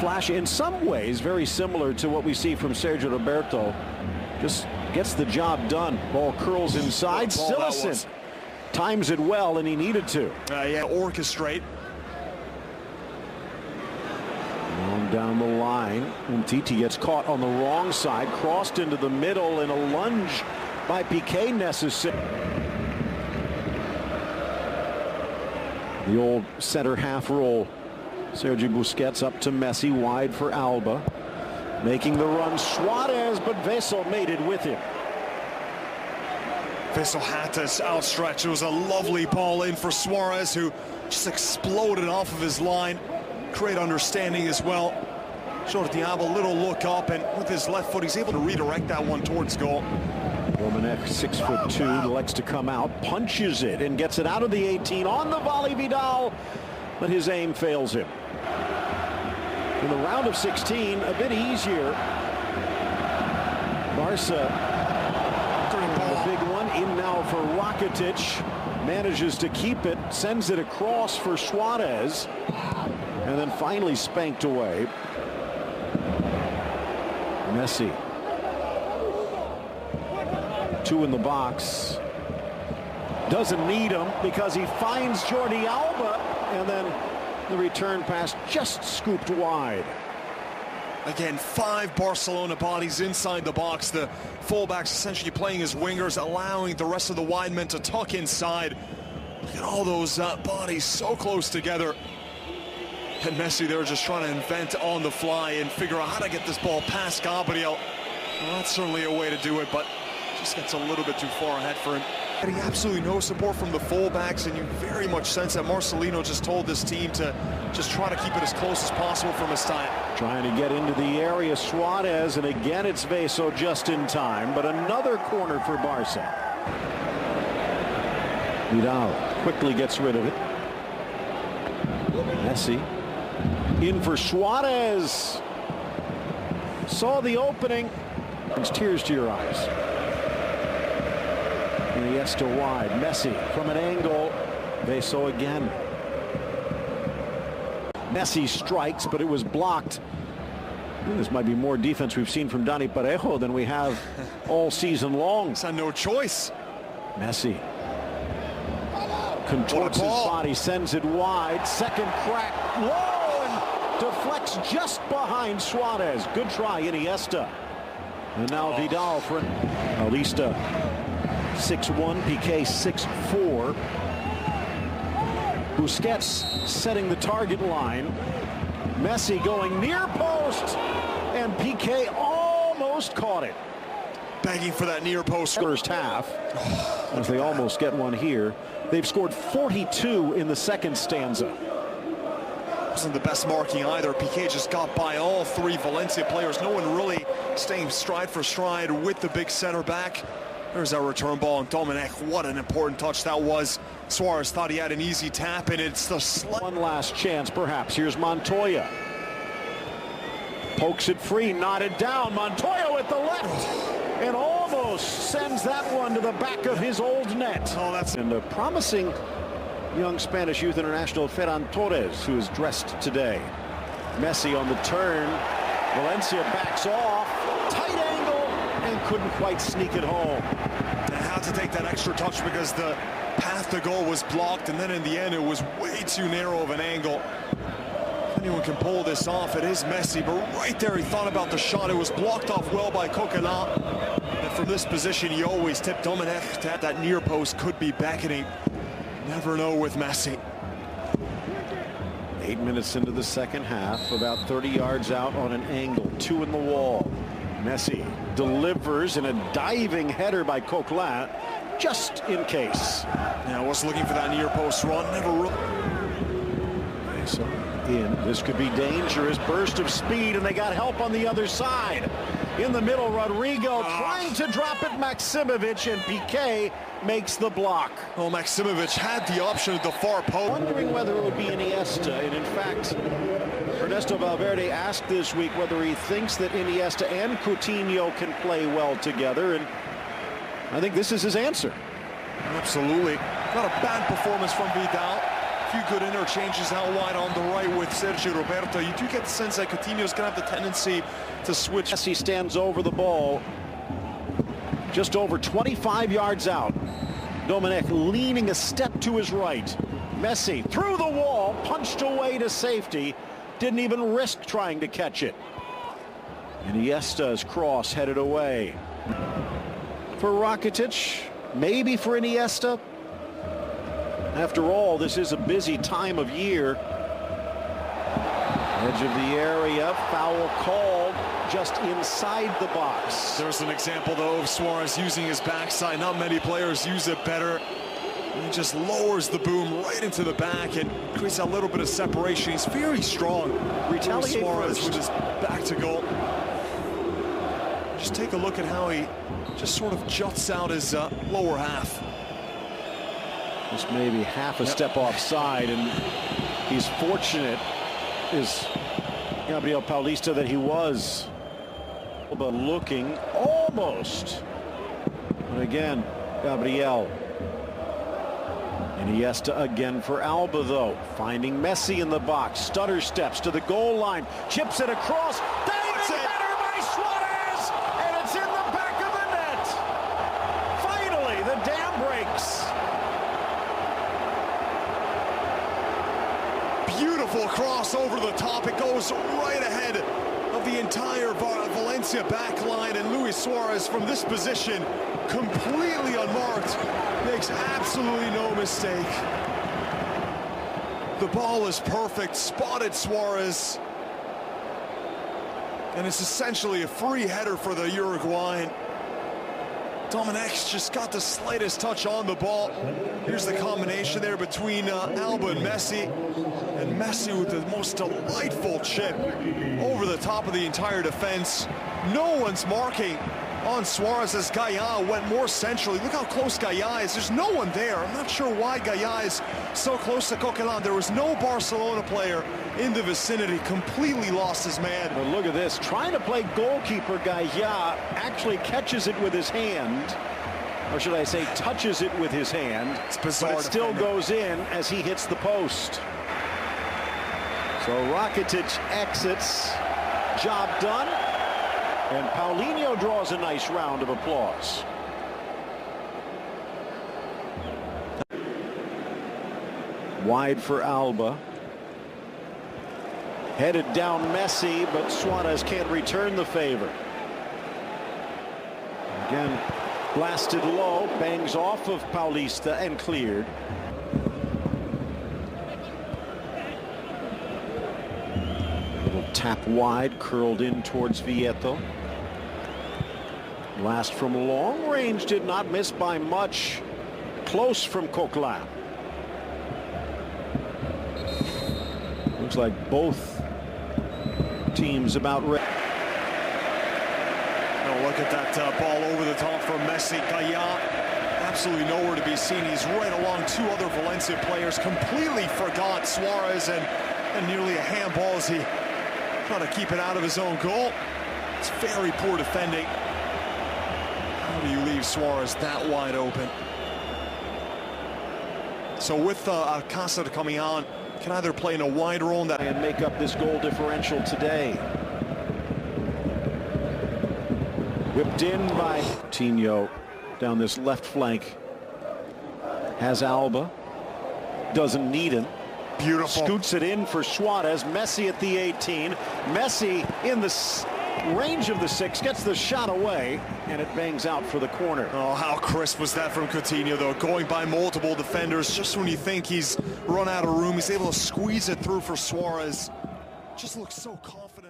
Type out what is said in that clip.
flash, in some ways very similar to what we see from Sergio Roberto. Just gets the job done. Ball curls inside. Sillison times it well, and he needed to. Yeah, orchestrate. On down the line, Umtiti gets caught on the wrong side, crossed into the middle, and a lunge by Piqué necessary. The old center half roll. Sergi Busquets up to Messi, wide for Alba. Making the run, Suarez, but Veso made it with him. Veso had to outstretch. It was a lovely ball in for Suarez, who just exploded off of his line. Great understanding as well. Showed Diab a little look up, and with his left foot, he's able to redirect that one towards goal. Domenech, 6'2", likes to come out, punches it, and gets it out of the 18 on the volley. Vidal, but his aim fails him. In the round of 16, a bit easier. Barca, the big one, in now for Rakitic. Manages to keep it, sends it across for Suarez, and then finally spanked away. Messi. 2 in the box. Doesn't need him because he finds Jordi Alba, and then the return pass just scooped wide. Again, 5 Barcelona bodies inside the box. The fullbacks essentially playing as wingers, allowing the rest of the wide men to tuck inside. Look at all those bodies so close together. And Messi, they're just trying to invent on the fly and figure out how to get this ball past Gabriel. Well, that's certainly a way to do it, but just gets a little bit too far ahead for him. Getting absolutely no support from the fullbacks, and you very much sense that Marcelino just told this team to just try to keep it as close as possible from his time. Trying to get into the area, Suarez, and again it's Veso just in time, but another corner for Barca. Vidal quickly gets rid of it. Messi in for Suarez. Saw the opening. Brings tears to your eyes. Iniesta wide. Messi from an angle. Veso again. Messi strikes, but it was blocked. This might be more defense we've seen from Dani Parejo than we have all season long. He's had no choice. Messi contorts his body, sends it wide. Second crack. Whoa! And deflects just behind Suarez. Good try, Iniesta. And now Vidal for Alista. 6'1", Piqué 6'4". Busquets setting the target line. Messi going near post, and Piqué almost caught it. Begging for that near post. First half, as they almost get one here. They've scored 42 in the second stanza. Wasn't the best marking either. Piqué just got by all 3 Valencia players. No one really staying stride for stride with the big center back. There's that return ball, and Domenech, what an important touch that was. Suarez thought he had an easy tap, and it's the one last chance, perhaps. Here's Montoya. Pokes it free, knotted down. Montoya with the left, and almost sends that one to the back of his old net. Oh, that's... And a promising young Spanish youth international, Ferran Torres, who is dressed today. Messi on the turn. Valencia backs off. Tight angle, and couldn't quite sneak it home. They had to take that extra touch because the path to goal was blocked, and then in the end it was way too narrow of an angle. If anyone can pull this off, it is Messi, but right there he thought about the shot. It was blocked off well by Coquelin, and from this position you always tip Domenech that that near post could be beckoning. Never know with Messi. 8 minutes into the second half, about 30 yards out on an angle, 2 in the wall. Messi delivers in a diving header by Coquelin, just in case. Yeah, I was looking for that near post run, never really. So in, this could be dangerous, burst of speed, and they got help on the other side. In the middle, Rodrigo trying to drop it, Maximovic, and Piqué makes the block. Well, Maximovic had the option at the far post. Wondering whether it would be Iniesta, and in fact, Ernesto Valverde asked this week whether he thinks that Iniesta and Coutinho can play well together, and I think this is his answer. Absolutely. Not a bad performance from Vidal. few good interchanges out wide on the right with Sergio Roberto. You do get the sense that Coutinho's going to have the tendency to switch. Messi stands over the ball, just over 25 yards out. Dominic leaning a step to his right. Messi through the wall, punched away to safety. Didn't even risk trying to catch it. Iniesta's cross headed away. For Rakitic, maybe for Iniesta. After all, this is a busy time of year. Edge of the area, foul called just inside the box. There's an example, though, of Suarez using his backside. Not many players use it better. He just lowers the boom right into the back and creates a little bit of separation. He's very strong. Retaliate Suarez first. with his back to goal. Just take a look at how he just sort of juts out his lower half. Just maybe half a step offside, and he's fortunate, is Gabriel Paulista, that he was. But looking almost. But again, Gabriel. Iniesta again for Alba, though. Finding Messi in the box. Stutter steps to the goal line. Chips it across. Header by Suarez! And it's in the back of the net. Finally, the dam breaks. Beautiful cross over the top. It goes right ahead of the entire Valencia back line, and Luis Suarez from this position, completely unmarked, makes absolutely no mistake. The ball is perfect, spotted Suarez, and it's essentially a free header for the Uruguayan. Domenech's just got the slightest touch on the ball. Here's the combination there between Alba and Messi with the most delightful chip over the top of the entire defense. No one's marking on Suarez as Gaia went more centrally. Look how close Gaia is. There's no one there. I'm not sure why Gaia is so close to Coquelin. There was no Barcelona player in the vicinity. Completely lost his man. But look at this. Trying to play goalkeeper, Gaia actually catches it with his hand. Or should I say touches it with his hand. It's bizarre. But it still goes in as he hits the post. So Rakitic exits. Job done. And Paulinho draws a nice round of applause. Wide for Alba. Headed down Messi, but Suarez can't return the favor. Again, blasted low, bangs off of Paulista and cleared. Little tap wide, curled in towards Vieto. Blast from long range did not miss by much. Close from Coquelin. Looks like both teams about ready. Oh, look at that ball over the top from Messi. Gaia absolutely nowhere to be seen. He's right along two other Valencia players. Completely forgot Suarez and nearly a handball as he tried to keep it out of his own goal. It's very poor defending. How do you leave Suarez that wide open? So with Alcácer coming on, can either play in a wide role in that and make up this goal differential today. Whipped in by Coutinho down this left flank. Has Alba. Doesn't need him. Beautiful. Scoots it in for Suarez. Messi at the 18. Messi in the range of the 6. Gets the shot away. And it bangs out for the corner. Oh, how crisp was that from Coutinho, though. Going by multiple defenders. Just when you think he's run out of room, he's able to squeeze it through for Suarez. Just looks so confident.